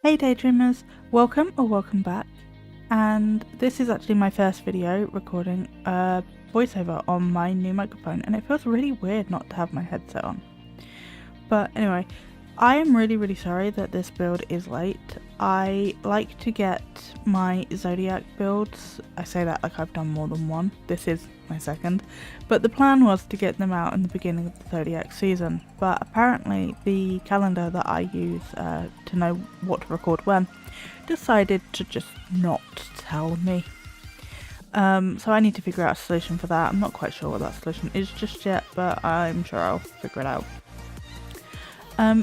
Hey daydreamers, welcome or welcome back, and this is actually my first video recording a voiceover on my new microphone, and it feels really weird not to have my headset on. But anyway, I am really sorry that this build is late. I like to get my Zodiac builds, I say that like I've done more than one, this is my second, but the plan was to get them out in the beginning of the Zodiac season, but apparently the calendar that I use to know what to record when decided to just not tell me. So I need to figure out a solution for that. I'm not quite sure what that solution is just yet, but I'm sure I'll figure it out.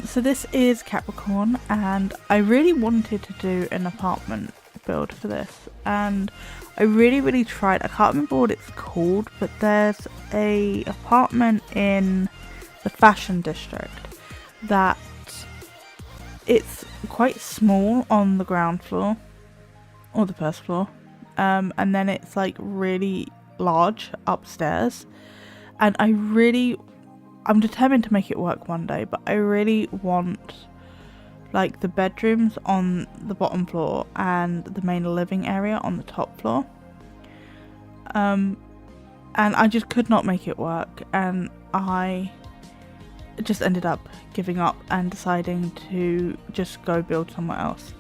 So this is Capricorn, and I really wanted to do an apartment build for this, and I really tried. I can't remember what it's called, but there's a apartment in the fashion district that it's quite small on the ground floor or the first floor, and then it's like really large upstairs, and I'm determined to make it work one day, but I really want like the bedrooms on the bottom floor and the main living area on the top floor. And I just could not make it work, and I just ended up giving up and deciding to just go build somewhere else.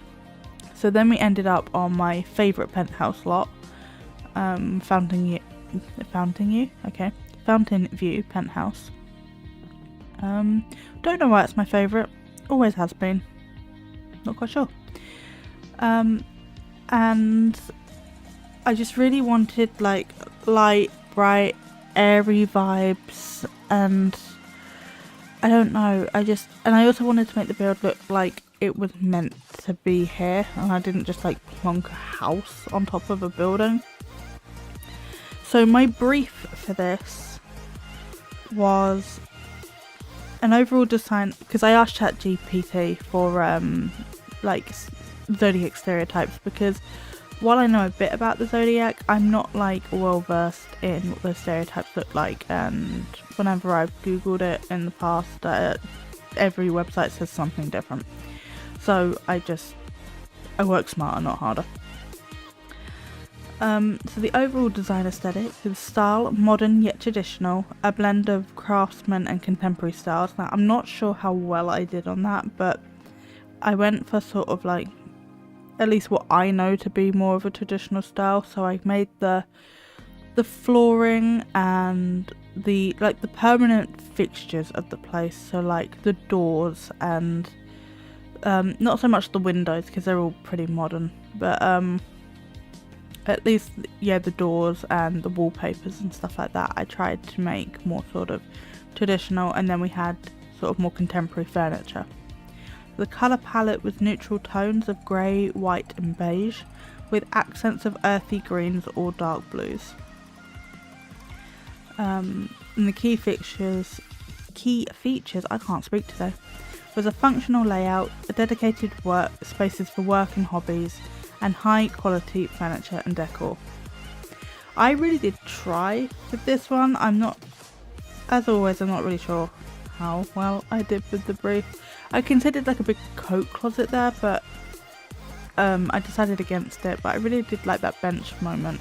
So then we ended up on my favourite penthouse lot, Fountain View penthouse. Don't know why it's my favourite, always has been, not quite sure. And I just really wanted like light, bright, airy vibes, and I don't know, and I also wanted to make the build look like it was meant to be here, and I didn't just like plonk a house on top of a building. So my brief for this was an overall design, because I asked ChatGPT for like zodiac stereotypes, because while I know a bit about the zodiac, I'm not like well versed in what those stereotypes look like, and whenever I've googled it in the past, every website says something different. So I work smarter, not harder. So the overall design aesthetic is style, modern yet traditional, a blend of craftsman and contemporary styles. Now I'm not sure how well I did on that, but I went for sort of like at least what I know to be more of a traditional style. So I made the flooring and the permanent fixtures of the place, so like the doors and not so much the windows because they're all pretty modern, but at least, yeah, the doors and the wallpapers and stuff like that I tried to make more sort of traditional, and then we had sort of more contemporary furniture. The colour palette was neutral tones of grey, white and beige, with accents of earthy greens or dark blues. And the key features, I can't speak today, was a functional layout, a dedicated work spaces for work and hobbies, and high quality furniture and decor. I really did try with this one. As always, I'm not really sure how well I did with the brief. I considered like a big coat closet there, but I decided against it, but I really did like that bench moment.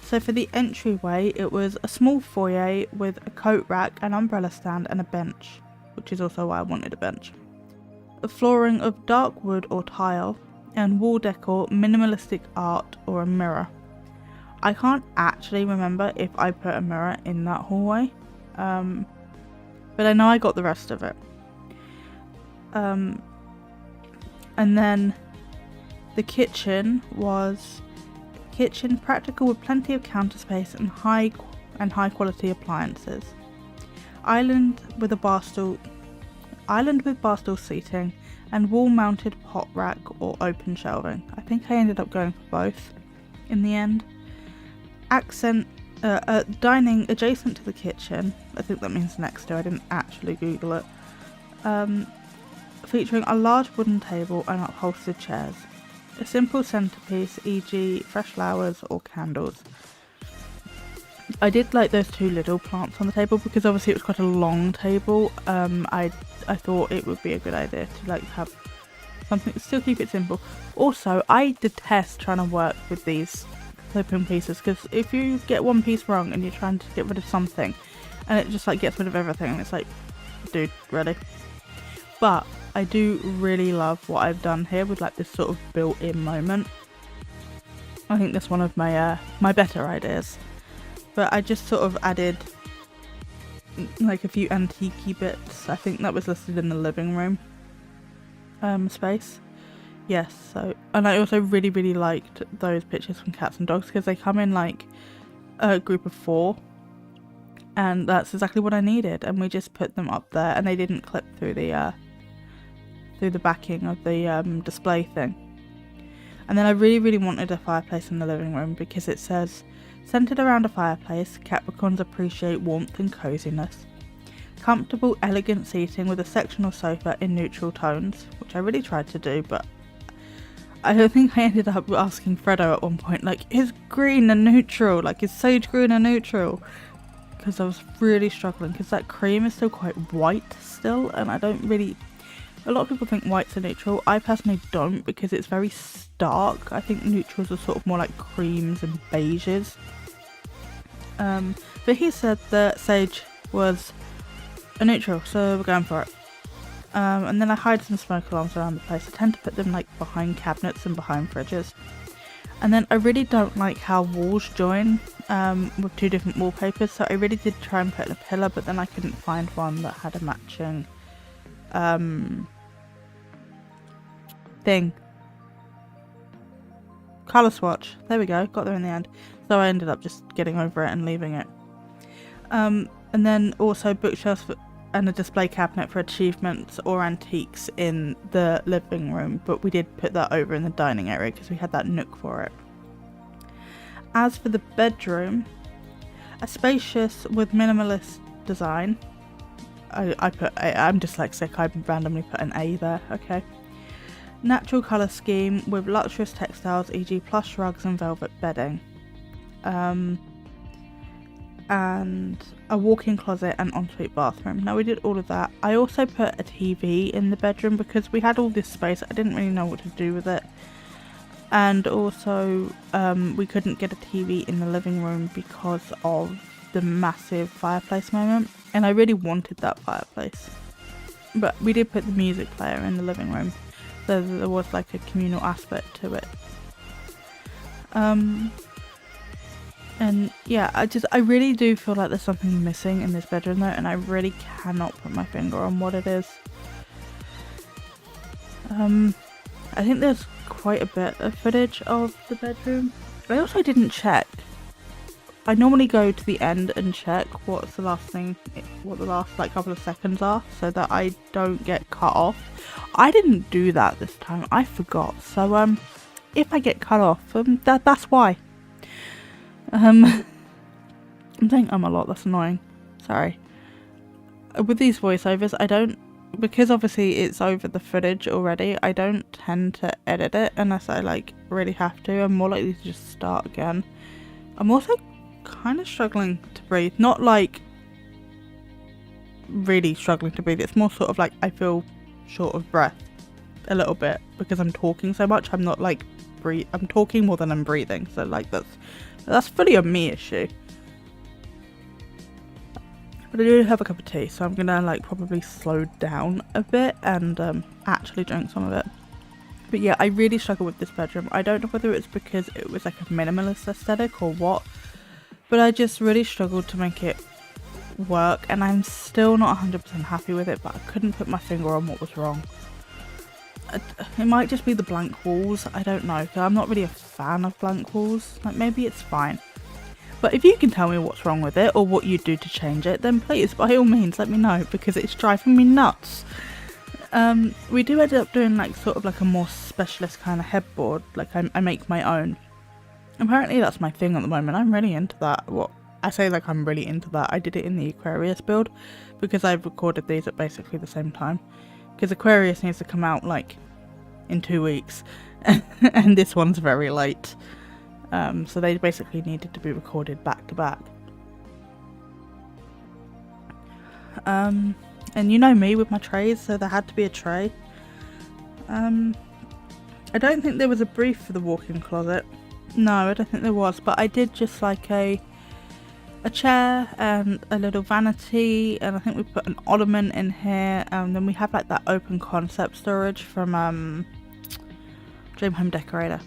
So for the entryway, it was a small foyer with a coat rack, an umbrella stand and a bench, which is also why I wanted a bench. A flooring of dark wood or tile, and wall decor, minimalistic art or a mirror. I can't actually remember if I put a mirror in that hallway, but I know I got the rest of it. And then the kitchen was practical with plenty of counter space and high quality appliances. Island with bar stool seating, and wall-mounted pot rack or open shelving. I think I ended up going for both in the end. Dining adjacent to the kitchen, I think that means next to, I didn't actually Google it, featuring a large wooden table and upholstered chairs. A simple centerpiece, e.g. fresh flowers or candles. I did like those two little plants on the table because obviously it was quite a long table. I thought it would be a good idea to like have something, still keep it simple. Also, I detest trying to work with these clipping pieces, because if you get one piece wrong and you're trying to get rid of something and it just like gets rid of everything, and it's like, dude, really? But I do really love what I've done here with like this sort of built-in moment. I think that's one of my my better ideas. But I just sort of added like a few antique-y bits. I think that was listed in the living room space. Yes, so, and I also really liked those pictures from cats and dogs, because they come in like a group of 4, and that's exactly what I needed, and we just put them up there, and they didn't clip through the backing of the display thing. And then I really wanted a fireplace in the living room, because it says, centered around a fireplace, Capricorns appreciate warmth and coziness. Comfortable, elegant seating with a sectional sofa in neutral tones, which I really tried to do, but I don't think I ended up asking Fredo at one point, like, is green a neutral? Like, is sage green a neutral? Because I was really struggling, because that cream is still quite white still, and I don't really... A lot of people think white's a neutral. I personally don't, because it's very stark. I think neutrals are sort of more like creams and beiges. But he said that sage was a neutral, so we're going for it. And then I hide some smoke alarms around the place. I tend to put them like behind cabinets and behind fridges. And then I really don't like how walls join with 2 different wallpapers, so I really did try and put in a pillar, but then I couldn't find one that had a matching thing. Colour swatch. There we go. Got there in the end. So I ended up just getting over it and leaving it. And then also bookshelves and a display cabinet for achievements or antiques in the living room, but we did put that over in the dining area because we had that nook for it. As for the bedroom, a spacious with minimalist design. I'm dyslexic, I randomly put an A there, okay. Natural colour scheme with luxurious textiles, e.g. plush rugs and velvet bedding. And a walk-in closet and ensuite bathroom. Now we did all of that. I also put a TV in the bedroom because we had all this space. I didn't really know what to do with it. And also we couldn't get a TV in the living room because of the massive fireplace moment. And I really wanted that fireplace. But we did put the music player in the living room, so there was like a communal aspect to it. And yeah, I really do feel like there's something missing in this bedroom though, and I really cannot put my finger on what it is. I think there's quite a bit of footage of the bedroom. I also didn't check. I normally go to the end and check what the last like couple of seconds are, so that I don't get cut off. I didn't do that this time. I forgot. So if I get cut off, that's why. I'm saying a lot, that's annoying. Sorry. With these voiceovers, I don't, because obviously it's over the footage already, I don't tend to edit it unless I like really have to. I'm more likely to just start again. I'm also kind of struggling to breathe. Not like really struggling to breathe. It's more sort of like I feel short of breath a little bit because I'm talking so much. I'm not like I'm talking more than I'm breathing. So like that's fully a me issue. But I do have a cup of tea, so I'm gonna like probably slow down a bit and actually drink some of it. But yeah, I really struggle with this bedroom. I don't know whether it's because it was like a minimalist aesthetic or what, but I just really struggled to make it work, and I'm still not 100% happy with it, but I couldn't put my finger on what was wrong. It might just be the blank walls, I don't know, because I'm not really a fan of blank walls. Like, maybe it's fine. But if you can tell me what's wrong with it or what you'd do to change it, then please, by all means, let me know, because it's driving me nuts. We do end up doing like sort of like a more specialist kind of headboard, like I make my own. Apparently that's my thing at the moment. I'm really into that. What I say, like I'm really into that. I did it in the Aquarius build because I've recorded these at basically the same time, because Aquarius needs to come out like in 2 weeks and this one's very late, so they basically needed to be recorded back to back. And you know me with my trays, so there had to be a tray. I don't think there was a brief for the walk-in closet. No, I don't think there was, but I did just like a chair and a little vanity, and I think we put an ottoman in here, and then we have like that open concept storage from Dream Home Decorator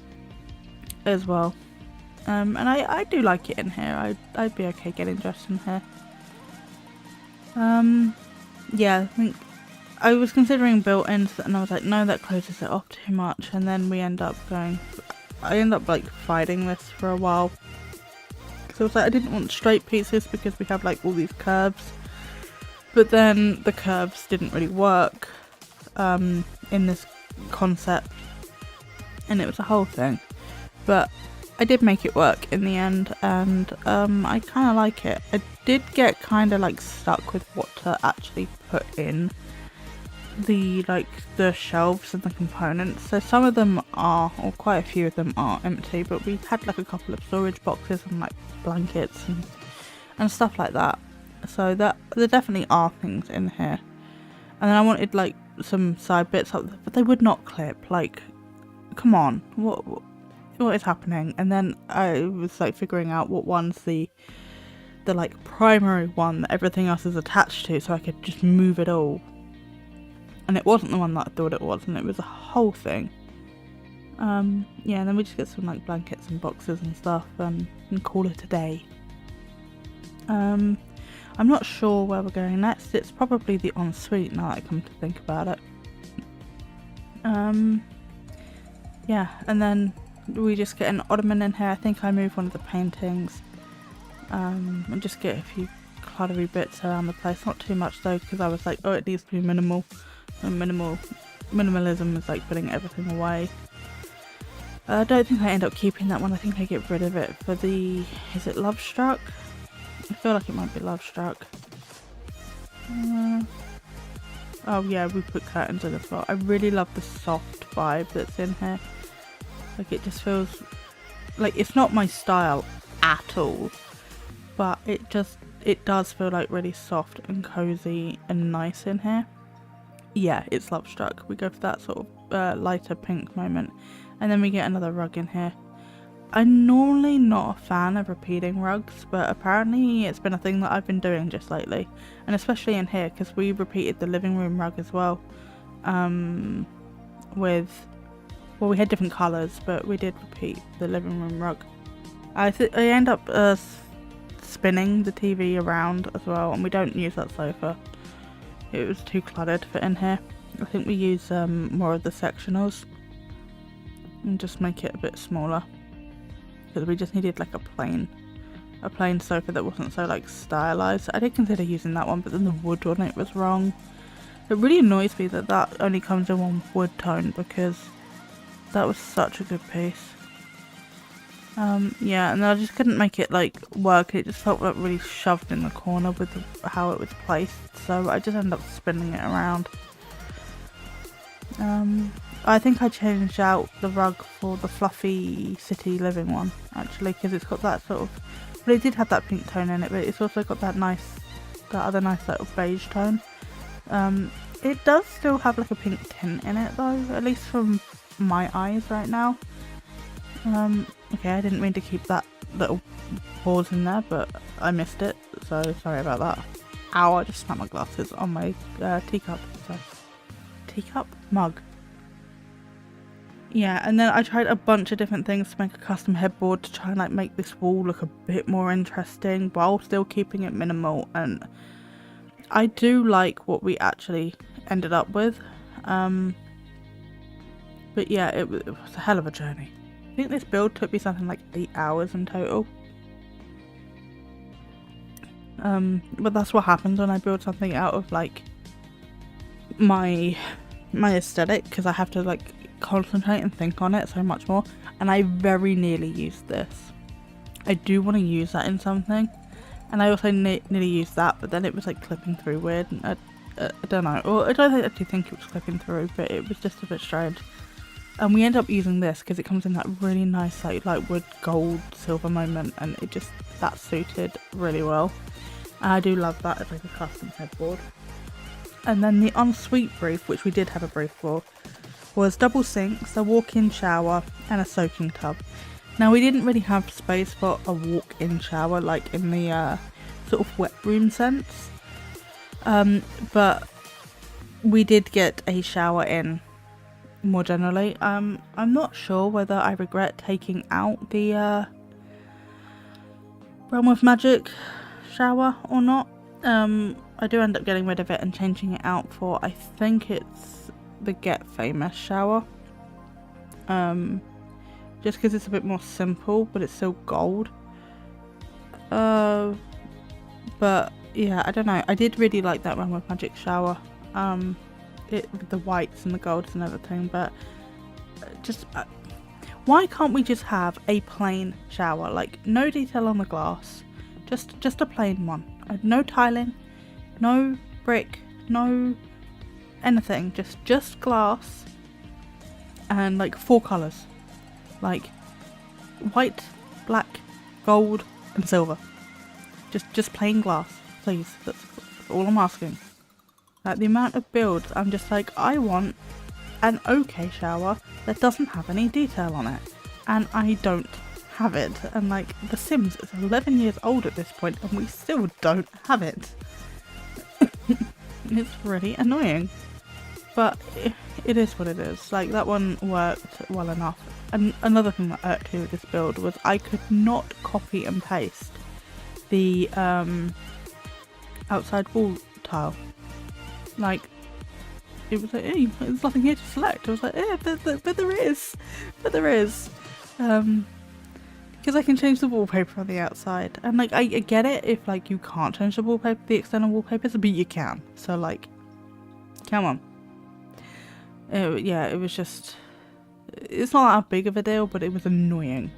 as well. And I do like it in here. I'd be okay getting dressed in here. Yeah, I think I was considering built-ins, and I was like, no, that closes it off too much, and then I end up like fighting this for a while. So I was like, I didn't want straight pieces because we have like all these curves, but then the curves didn't really work in this concept, and it was a whole thing. But I did make it work in the end, and I kind of like it. I did get kind of like stuck with what to actually put in the shelves and the components. So some of them are, or quite a few of them are empty, but we had like a couple of storage boxes and like blankets and stuff like that. So that there definitely are things in here. And then I wanted like some side bits up there, but they would not clip. Like, come on, what is happening? And then I was like figuring out what one's the like primary one that everything else is attached to, so I could just move it all. And it wasn't the one that I thought it was, and it was a whole thing. Yeah, and then we just get some like blankets and boxes and stuff, and call it a day. I'm not sure where we're going next. It's probably the ensuite now that I come to think about it. Yeah, and then we just get an ottoman in here. I think I moved one of the paintings. And just get a few cluttery bits around the place. Not too much though, because I was like, oh, it needs to be minimal. And minimalism is like putting everything away. I don't think I end up keeping that one. I think I get rid of it for the... Is it Love Struck? I feel like it might be Love Struck. Oh yeah, we put curtains in as well. I really love the soft vibe that's in here. Like, it just feels like it's not my style at all, but it does feel like really soft and cozy and nice in here. Yeah, it's Love Struck. We go for that sort of lighter pink moment, and then we get another rug in here. I'm normally not a fan of repeating rugs, but apparently it's been a thing that I've been doing just lately, and especially in here because we repeated the living room rug as well. Well, we had different colours, but we did repeat the living room rug. I end up spinning the TV around as well, and we don't use that sofa. It was too cluttered to fit in here. I think we use more of the sectionals and just make it a bit smaller, because we just needed like a plain sofa that wasn't so like stylized. I did consider using that one, but then the wood on it was wrong. It really annoys me that only comes in one wood tone, because that was such a good piece. Yeah, and I just couldn't make it like work. It just felt like really shoved in the corner with how it was placed, so I just ended up spinning it around. I think I changed out the rug for the fluffy city living one, actually, because it's got that sort of, well, it did have that pink tone in it, but it's also got that other nice sort of beige tone. It does still have like a pink tint in it though, at least from my eyes right now. Okay, I didn't mean to keep that little pause in there, but I missed it, so sorry about that. Ow, I just snapped my glasses on my teacup. So, teacup? Mug. Yeah, and then I tried a bunch of different things to make a custom headboard to try and like make this wall look a bit more interesting while still keeping it minimal, and I do like what we actually ended up with. But yeah, it was a hell of a journey. I think this build took me something like 8 hours in total. But that's what happens when I build something out of like my aesthetic, because I have to like concentrate and think on it so much more, and I very nearly used this. I do want to use that in something, and I also nearly used that, but then it was like clipping through weird, and I don't know, or I don't actually think it was clipping through, but it was just a bit strange. And we end up using this because it comes in that really nice like wood gold silver moment, and it just, that suited really well. And I do love that as like a custom headboard. And then the ensuite brief, which we did have a brief for, was double sinks, a walk-in shower and a soaking tub. Now we didn't really have space for a walk-in shower like in the sort of wet room sense, but we did get a shower in more generally. I'm not sure whether I regret taking out the Realm of Magic shower or not. I do end up getting rid of it and changing it out for, I think it's the Get Famous shower. Just because it's a bit more simple, but it's still gold. But yeah, I don't know. I did really like that Realm of Magic shower. With the whites and the golds and everything, but just why can't we just have a plain shower? Like, no detail on the glass, just a plain one. No tiling, no brick, no anything, just glass, and like 4 colours, like white, black, gold and silver. Just plain glass, please. That's all I'm asking. Like, the amount of builds, I'm just like, I want an okay shower that doesn't have any detail on it, and I don't have it. And like, The Sims is 11 years old at this point and we still don't have it. It's really annoying, but it is what it is. Like, that one worked well enough. And another thing that irked me with this build was I could not copy and paste the outside wall tile. Like, it was like, hey, there's nothing here to select. I was like, yeah, but there is. Because I can change the wallpaper on the outside. And like, I get it if like you can't change the wallpaper, the external wallpapers, but you can. So like, come on. Yeah, it was just, it's not that big of a deal, but it was annoying.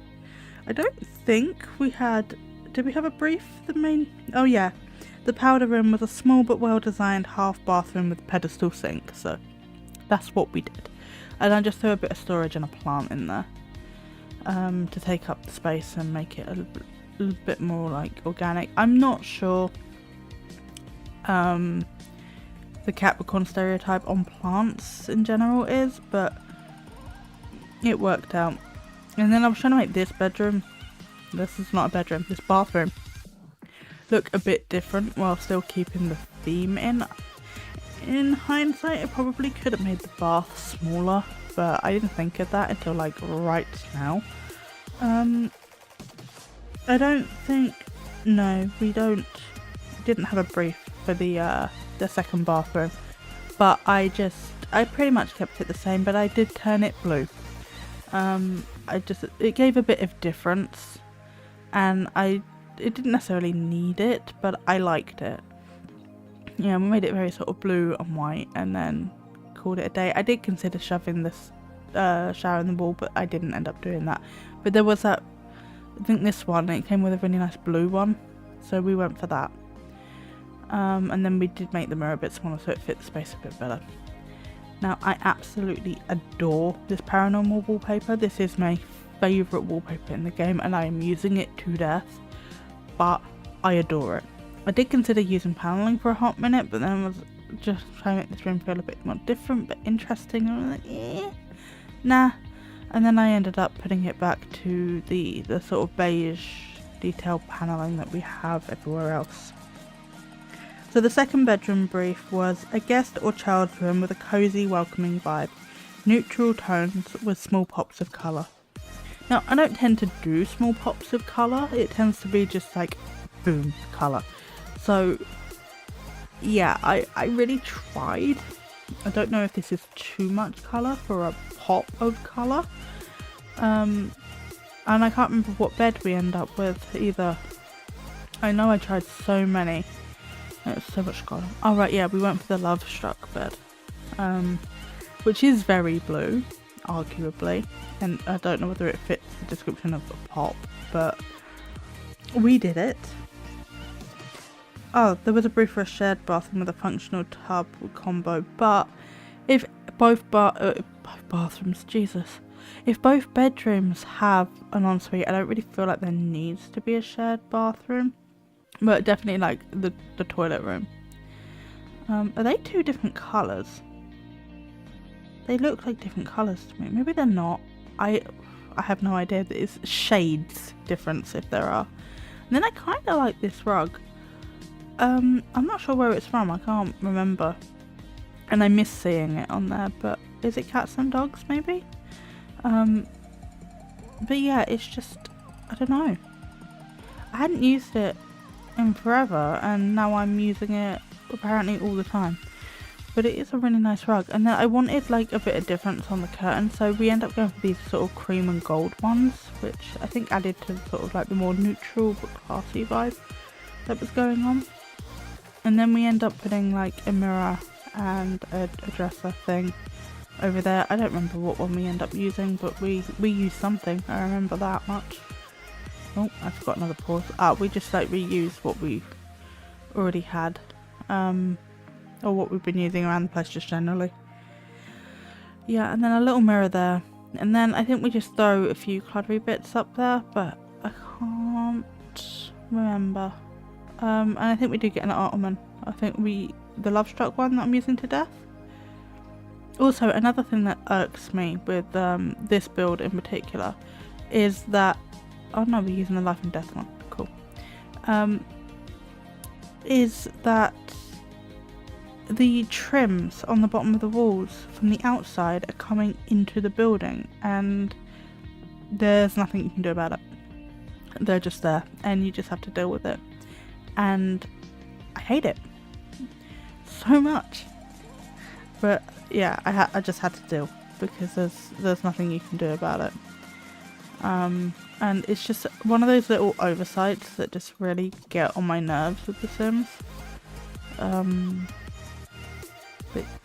I don't think we had, did we have a brief? The main, oh yeah. The powder room was a small but well designed half bathroom with a pedestal sink, so that's what we did. And I just threw a bit of storage and a plant in there to take up the space and make it a little bit more like organic. I'm not sure the Capricorn stereotype on plants in general is, but it worked out. And then I was trying to make this bedroom, this is not a bedroom, this bathroom, look a bit different while still keeping the theme in. In hindsight, I probably could have made the bath smaller, but I didn't think of that until like right now. I don't think, no, we didn't have a brief for the second bathroom, but I pretty much kept it the same, but I did turn it blue. It gave a bit of difference, and it didn't necessarily need it, but I liked it. Yeah, we made it very sort of blue and white and then called it a day. I did consider shoving this shower in the wall, but I didn't end up doing that. But there was that, I think this one, it came with a really nice blue one, so we went for that. And then we did make the mirror a bit smaller so it fit the space a bit better. Now, I absolutely adore this paranormal wallpaper. This is my favourite wallpaper in the game and I am using it to death. But I adore it. I did consider using paneling for a hot minute, but then I was just trying to make this room feel a bit more different but interesting, and I was like, nah. And then I ended up putting it back to the sort of beige detailed paneling that we have everywhere else. So the second bedroom brief was a guest or child's room with a cozy, welcoming vibe. Neutral tones with small pops of colour. Now, I don't tend to do small pops of colour, it tends to be just like, boom, colour. So, yeah, I really tried. I don't know if this is too much colour for a pop of colour. And I can't remember what bed we end up with either. I know I tried so many. It's so much colour. Oh right, yeah, we went for the Love Struck bed. Which is very blue, arguably. And I don't know whether it fits the description of a pop, but we did it. Oh, there was a brief for a shared bathroom with a functional tub combo, but if both bathrooms, Jesus, if both bedrooms have an ensuite, I don't really feel like there needs to be a shared bathroom, but definitely like the toilet room. Are they two different colours? they look like different colours to me. Maybe they're not. I have no idea. It's shades difference if there are. And then I kind of like this rug. I'm not sure where it's from. I can't remember. And I miss seeing it on there. But is it cats and dogs maybe? But yeah, it's just, I don't know. I hadn't used it in forever, and now I'm using it apparently all the time. But it is a really nice rug. And then I wanted like a bit of difference on the curtain, so we end up going for these sort of cream and gold ones, which I think added to sort of like the more neutral but classy vibe that was going on. And then we end up putting like a mirror and a dresser thing over there. I don't remember what one we end up using, but we used something. I remember that much. Oh, I forgot another pause. We just like reused what we already had, or what we've been using around the place just generally. Yeah, and then a little mirror there, and then I think we just throw a few cluttery bits up there, but I can't remember. And I think we do get an ottoman. I think the Love Struck one that I'm using to death. Also, another thing that irks me with this build in particular is that, oh no, we're using the Life and Death one, cool, is that the trims on the bottom of the walls from the outside are coming into the building, and there's nothing you can do about it. They're just there, and you just have to deal with it, and I hate it so much. But yeah, I just had to deal, because there's nothing you can do about it. And it's just one of those little oversights that just really get on my nerves with The Sims.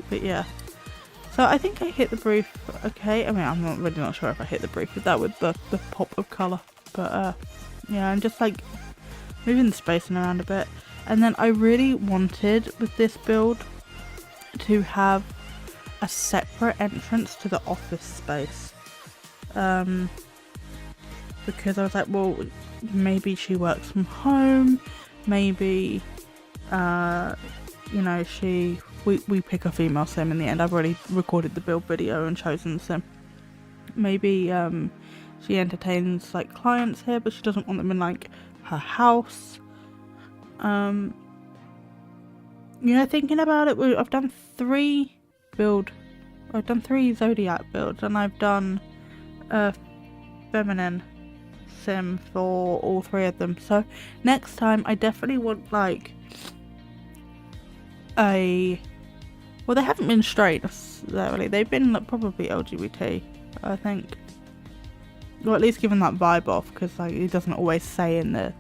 But yeah. So I think I hit the brief okay. I mean, I'm not sure if I hit the brief with that, with the pop of colour. But yeah, I'm just like moving the spacing around a bit. And then I really wanted with this build to have a separate entrance to the office space, because I was like, well, maybe she works from home, maybe you know, we pick a female sim in the end. I've already recorded the build video and chosen the sim. Maybe she entertains like clients here, but she doesn't want them in like her house. You know, thinking about it, I've done 3 zodiac builds, and I've done a feminine sim for all 3 of them. So next time I definitely want like well, they haven't been straight necessarily, they've been like, probably LGBT, I think, or at least given that vibe off, because like it doesn't always say in the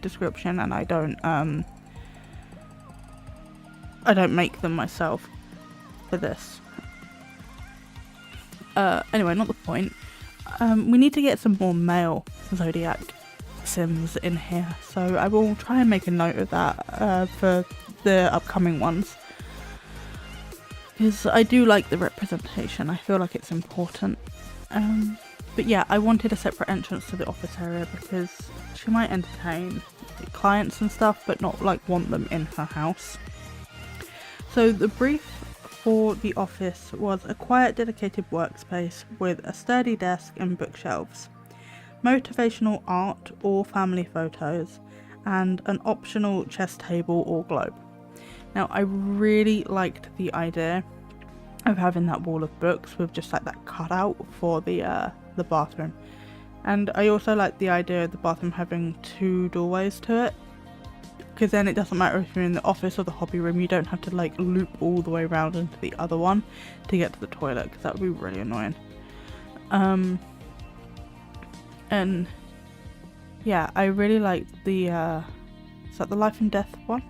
description, and I don't make them myself for this. Anyway, not the point. We need to get some more male zodiac sims in here, so I will try and make a note of that for the upcoming ones, because I do like the representation. I feel like it's important. But yeah, I wanted a separate entrance to the office area, because she might entertain clients and stuff, but not like want them in her house. So the brief for the office was a quiet, dedicated workspace with a sturdy desk and bookshelves, motivational art or family photos, and an optional chess table or globe. Now, I really liked the idea of having that wall of books with just like that cutout for the bathroom, and I also like the idea of the bathroom having 2 doorways to it, because then it doesn't matter if you're in the office or the hobby room, you don't have to like loop all the way around into the other one to get to the toilet, because that would be really annoying. And yeah, I really like the is that the Life and Death one?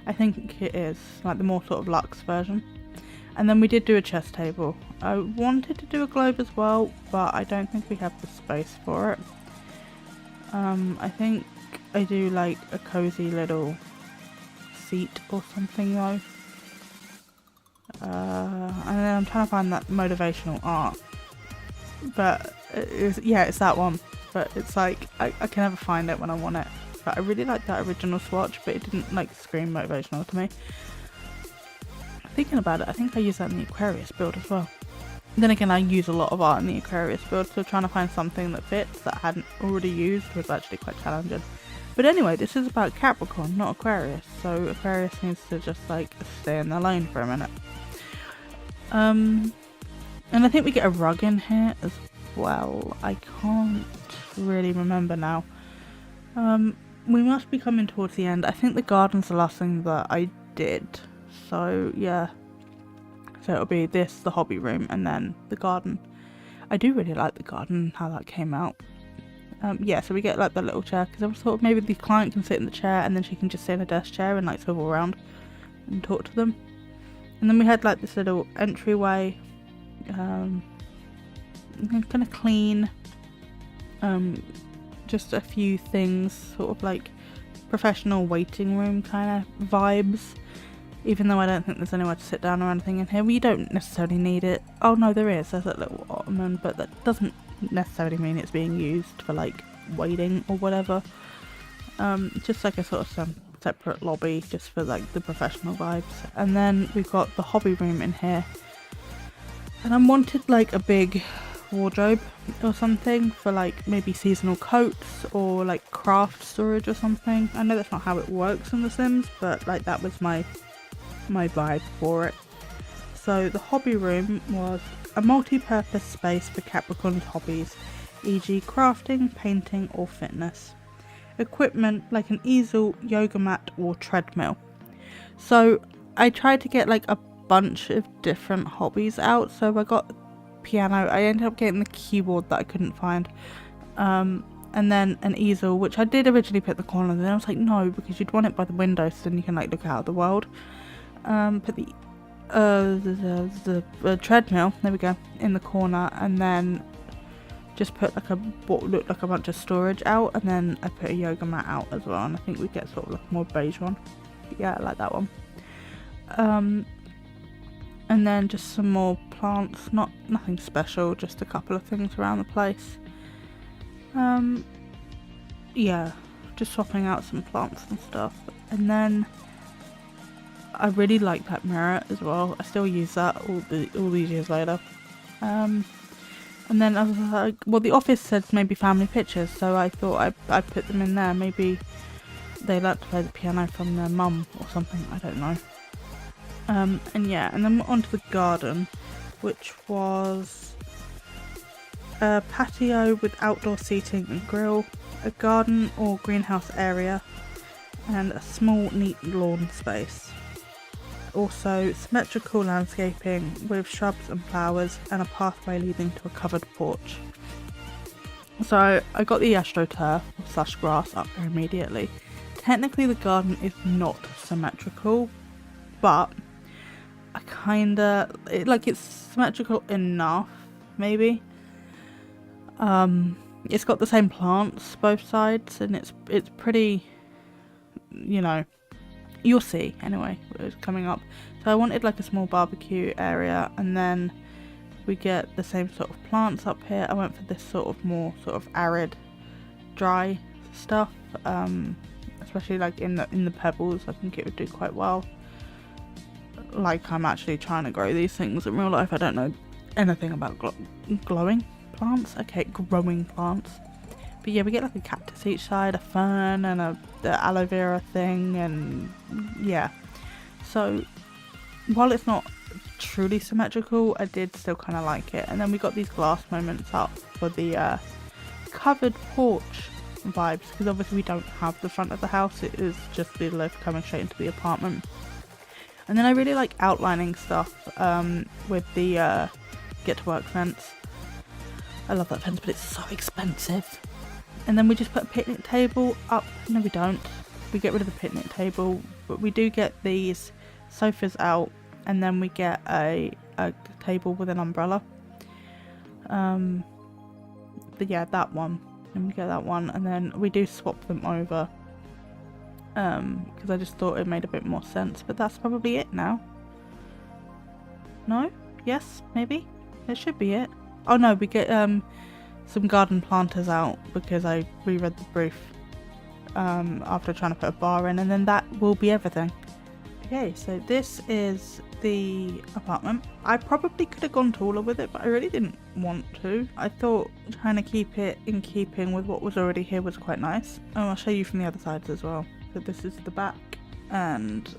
I think it is, like the more sort of luxe version. And then we did do a chess table. I wanted to do a globe as well, but I don't think we have the space for it. I think I do like a cozy little seat or something though. And then I'm trying to find that motivational art, but it's that one, but it's like I can never find it when I want it. But I really like that original swatch, but it didn't like scream motivational to me. Thinking about it, I think I used that in the Aquarius build as well. Then again, I use a lot of art in the Aquarius build, so trying to find something that fits that I hadn't already used was actually quite challenging. But anyway, this is about Capricorn, not Aquarius, so Aquarius needs to just like stay in their lane for a minute. And I think we get a rug in here as well. I can't really remember now. We must be coming towards the end. I think the garden's the last thing that I did, so yeah. So it'll be this, the hobby room, and then the garden. I do really like the garden, how that came out. Yeah, so we get like the little chair, because I thought maybe the client can sit in the chair and then she can just sit in a desk chair and like swivel around and talk to them. And then we had like this little entryway, kind of clean, just a few things, sort of like professional waiting room kind of vibes. Even though I don't think there's anywhere to sit down or anything in here. We don't necessarily need it. Oh no, there is. There's a little ottoman, but that doesn't necessarily mean it's being used for like waiting or whatever. Just like a sort of separate lobby just for like the professional vibes. And then we've got the hobby room in here. And I wanted like a big wardrobe or something for like maybe seasonal coats or like craft storage or something. I know that's not how it works in The Sims, but like that was my vibe for it. So the hobby room was a multi-purpose space for Capricorn's hobbies, e.g. crafting, painting or fitness. Equipment like an easel, yoga mat or treadmill. So I tried to get like a bunch of different hobbies out. So I got piano, I ended up getting the keyboard that I couldn't find, and then an easel, which I did originally put in the corner, then I was like no, because you'd want it by the window so then you can like look out at the world. Put the treadmill, there we go, in the corner, and then just put like what looked like a bunch of storage out, and then I put a yoga mat out as well, and I think we get sort of like a more beige one. Yeah, I like that one. And then just some more plants, nothing special, just a couple of things around the place. Yeah, just swapping out some plants and stuff. And then I really like that mirror as well. I still use that all these years later. And then I was like, well, the office said maybe family pictures, so I thought I'd put them in there. Maybe they like to play the piano from their mum or something, I don't know. And yeah, and then we're onto the garden, which was a patio with outdoor seating and grill, a garden or greenhouse area, and a small neat lawn space. Also symmetrical landscaping with shrubs and flowers and a pathway leading to a covered porch. So I got the astroturf / grass up here immediately. Technically the garden is not symmetrical, but I kinda it's symmetrical enough, maybe. It's got the same plants both sides, and it's pretty, you know, you'll see anyway, it's coming up. So I wanted like a small barbecue area, and then we get the same sort of plants up here. I went for this sort of more sort of arid, dry stuff, especially like in the pebbles. I think it would do quite well. Like I'm actually trying to grow these things in real life. I don't know anything about glowing plants. Okay, growing plants. But yeah, we get like a cactus each side, a fern, and the aloe vera thing, and yeah. So while it's not truly symmetrical, I did still kind of like it. And then we got these glass moments up for the covered porch vibes, because obviously we don't have the front of the house. It is just the lift coming straight into the apartment. And then I really like outlining stuff with the get to work fence. I love that fence, but it's so expensive. And then we just put a picnic table up. No, we don't. We get rid of the picnic table, but we do get these sofas out, and then we get a table with an umbrella. But yeah, that one. And we get that one, and then we do swap them over. Because I just thought it made a bit more sense, but that's probably it now. No? Yes? Maybe? It should be it. Oh no, we get some garden planters out because I reread the brief after trying to put a bar in, and then that will be everything. Okay, so this is the apartment. I probably could have gone taller with it, but I really didn't want to. I thought trying to keep it in keeping with what was already here was quite nice. And I'll show you from the other sides as well. So this is the back, and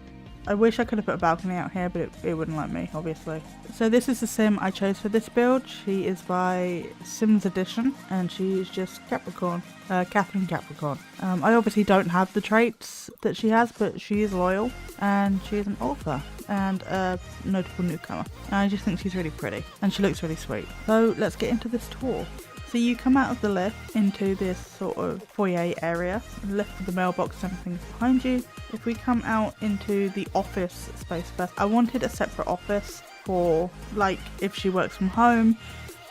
I wish I could have put a balcony out here, but it wouldn't let me, obviously. So this is the sim I chose for this build. She is by Sims Edition, and she is just Capricorn, Catherine Capricorn. I obviously don't have the traits that she has, but she is loyal, and she is an author and a notable newcomer. And I just think she's really pretty, and she looks really sweet. So let's get into this tour. So you come out of the lift into this sort of foyer area. The lift with the mailbox and everything's behind you. If we come out into the office space first, I wanted a separate office for, like, if she works from home,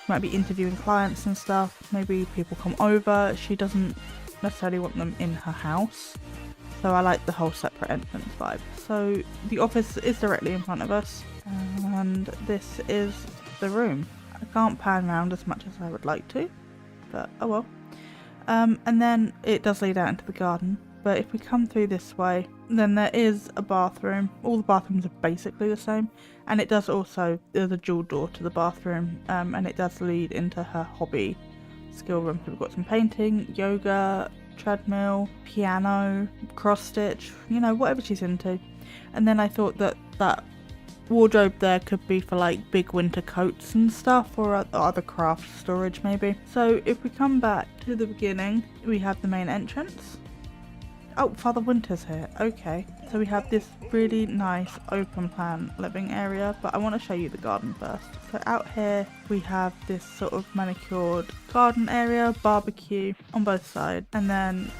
might be interviewing clients and stuff. Maybe people come over. She doesn't necessarily want them in her house. So I like the whole separate entrance vibe. So the office is directly in front of us, and this is the room. I can't pan around as much as I would like to, but oh well. And then it does lead out into the garden, but if we come through this way, then there is a bathroom. All the bathrooms are basically the same, and it does also, there's a dual door to the bathroom, and it does lead into her hobby skill room. So we've got some painting, yoga, treadmill, piano, cross stitch, you know, whatever she's into. And then I thought that wardrobe there could be for like big winter coats and stuff, or other craft storage maybe. So if we come back to the beginning, we have the main entrance. Oh, Father Winter's here. Okay, so we have this really nice open plan living area, but I want to show you the garden first. So out here we have this sort of manicured garden area, barbecue on both sides, and then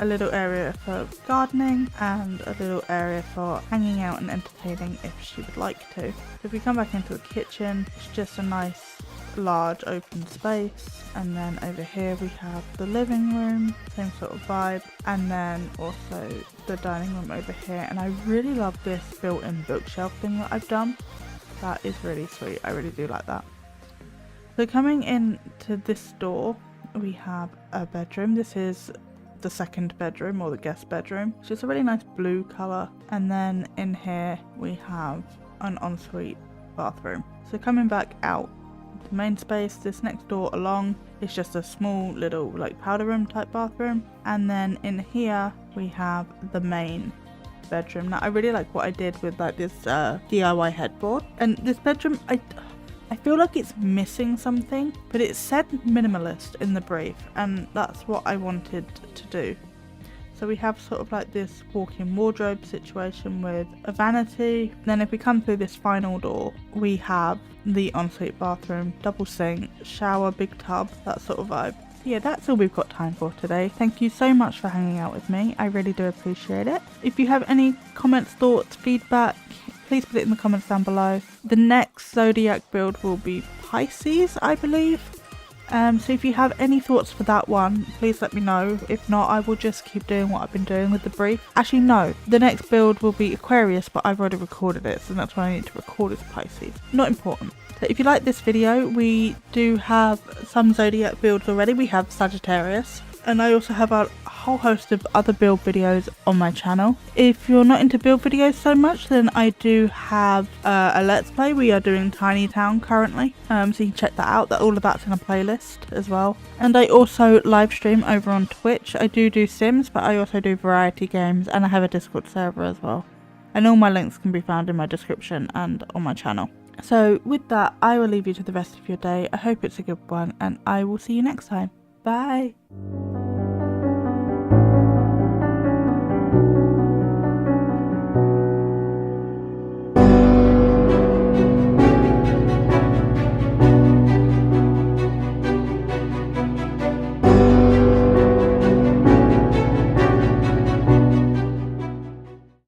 a little area for gardening and a little area for hanging out and entertaining if she would like to. So if we come back into the kitchen, it's just a nice large open space, and then over here we have the living room, same sort of vibe, and then also the dining room over here. And I really love this built-in bookshelf thing that I've done. That is really sweet. I really do like that. So coming into this door, we have a bedroom. This is the second bedroom, or the guest bedroom. It's just a really nice blue colour. And then in here we have an ensuite bathroom. So coming back out the main space, this next door along is just a small little like powder room type bathroom. And then in here we have the main bedroom. Now I really like what I did with like this DIY headboard. And this bedroom, I feel like it's missing something, but it said minimalist in the brief, and that's what I wanted to do. So we have sort of like this walk-in wardrobe situation with a vanity. Then if we come through this final door, we have the ensuite bathroom, double sink, shower, big tub, that sort of vibe. Yeah, that's all we've got time for today. Thank you so much for hanging out with me. I really do appreciate it. If you have any comments, thoughts, feedback, please put it in the comments down below. The next zodiac build will be Pisces, I believe. So if you have any thoughts for that one, please let me know. If not, I will just keep doing what I've been doing with the brief. Actually, no. The next build will be Aquarius, but I've already recorded it, so that's why I need to record as Pisces. Not important. So if you like this video, we do have some zodiac builds already. We have Sagittarius, and I also have a whole host of other build videos on my channel. If you're not into build videos so much, then I do have a let's play. We are doing Tiny Town currently, so you can check that out. All of that's in a playlist as well. And I also live stream over on Twitch. I do Sims, but I also do variety games, and I have a Discord server as well. And all my links can be found in my description and on my channel. So with that, I will leave you to the rest of your day. I hope it's a good one, and I will see you next time. Bye!